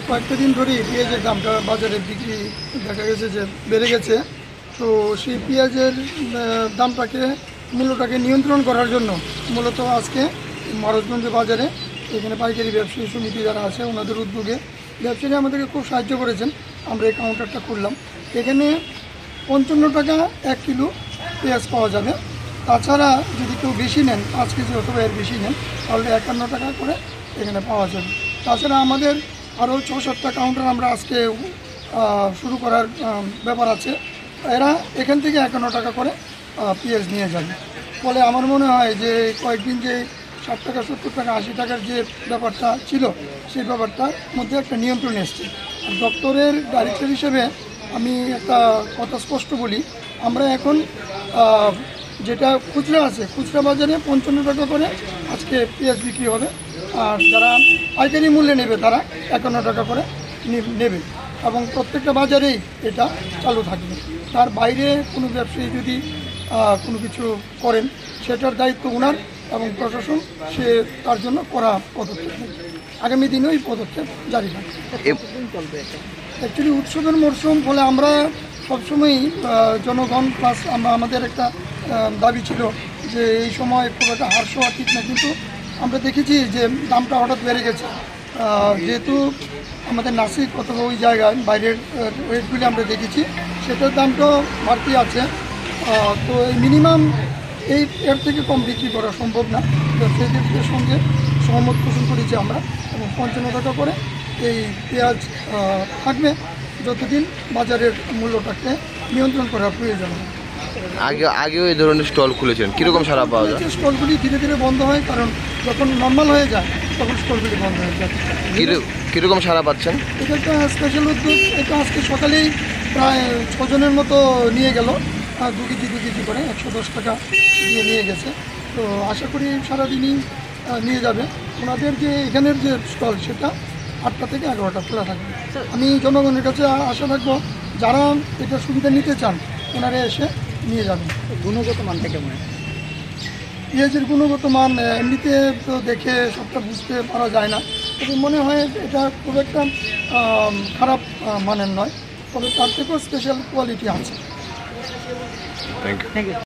কয়েকটা দিন ধরেই পেঁয়াজের দামটা বাজারে বিক্রি দেখা গেছে যে বেড়ে গেছে। তো সেই পেঁয়াজের দামটাকে মূল্যটাকে নিয়ন্ত্রণ করার জন্য মূলত আজকে মহারাজগঞ্জ বাজারে এখানে পাইকারি ব্যবসায়ী সমিতি যারা আছে ওনাদের উদ্যোগে ব্যবসায়ীরা আমাদেরকে খুব সাহায্য করেছেন। আমরা এই কাউন্টারটা করলাম। এখানে 55 টাকা 1 কিলো পেঁয়াজ পাওয়া যাবে। তাছাড়া যদি কেউ বেশি নেন 5 কেজি অথবা এর বেশি নেন তাহলে 51 টাকা করে এখানে পাওয়া যাবে। তাছাড়া আমাদের আরও 6-7টা কাউন্টার আমরা আজকে শুরু করার ব্যাপার আছে। এরা এখান থেকে 51 টাকা করে পেঁয়াজ নিয়ে যাবে। ফলে আমার মনে হয় যে কয়েকদিন যে 60 টাকা 70 টাকা 80 টাকার যে ব্যাপারটা ছিল সেই ব্যাপারটার মধ্যে একটা নিয়ন্ত্রণ এসছে। আর দপ্তরের ডাইরেক্টর হিসেবে আমি একটা কথা স্পষ্ট বলি, আমরা এখন যেটা খুচরা আছে খুচরা বাজারে 55 টাকা করে আজকে পেঁয়াজ বিক্রি হবে। আর যারা পাইকারি মূল্যে নেবে তারা 51 টাকা করে নেবে এবং প্রত্যেকটা বাজারেই এটা চালু থাকবে। তার বাইরে কোনো ব্যবসায়ী যদি কোনো কিছু করেন সেটার দায়িত্ব ওনার এবং প্রশাসন সে তার জন্য করা পদক্ষেপ নেবে। আগামী দিনেও এই পদক্ষেপ জারি থাকবে। অ্যাকচুয়ালি উৎসবের মরশুম ফলে আমরা সবসময়ই জনগণ প্লাস আমাদের একটা দাবি ছিল যে এই সময় খুব একটা হ্রাস হওয়া ঠিক না, কিন্তু আমরা দেখেছি যে দামটা হঠাৎ বেড়ে গেছে। যেহেতু আমাদের নাসিক অথবা ওই জায়গায় বাইরের রেটগুলি আমরা দেখেছি সেটার দামটাও বাড়তি আছে। তো এই মিনিমাম এর থেকে কম বিক্রি করা সম্ভব না। ব্যবসায়ীদের সঙ্গে সহমত পোষণ করেছি আমরা এবং 55 টাকা করে এই পেঁয়াজ থাকবে যতদিন বাজারের মূল্যটাকে নিয়ন্ত্রণ করা প্রয়োজন। আগেও এই ধরনের স্টল খুলেছেন, কীরকম সারা পাওয়া যায়? স্টলগুলি ধীরে ধীরে বন্ধ হয়, কারণ যখন নর্মাল হয়ে যায় তখন স্টলগুলি বন্ধ হয়ে যায়। কীরকম সারা পাচ্ছেন? এটা একটা স্পেশাল উদ্যোগ। এটা আজকে সকালেই প্রায় 6 জনের মতো নিয়ে গেল, 2 কেজি করে 110 টাকা দিয়ে নিয়ে গেছে। তো আশা করি সারাদিনই নিয়ে যাবে। ওনাদের যে এখানের যে স্টল সেটা 8টা থেকে 11টা খোলা থাকবে। আমি জনগণের কাছে আশা রাখবো যারা এটা সুবিধা নিতে চান ওনারা এসে নিয়ে যাবেন। গুণগত মানটা কেমন? পেঁয়াজের গুণগত মান এমনিতে তো দেখে সবটা বুঝতে পারা যায় না, তবে মনে হয় এটা খুব একটা খারাপ মানের নয়, তবে তার থেকেও স্পেশাল কোয়ালিটি আছে। Thank you.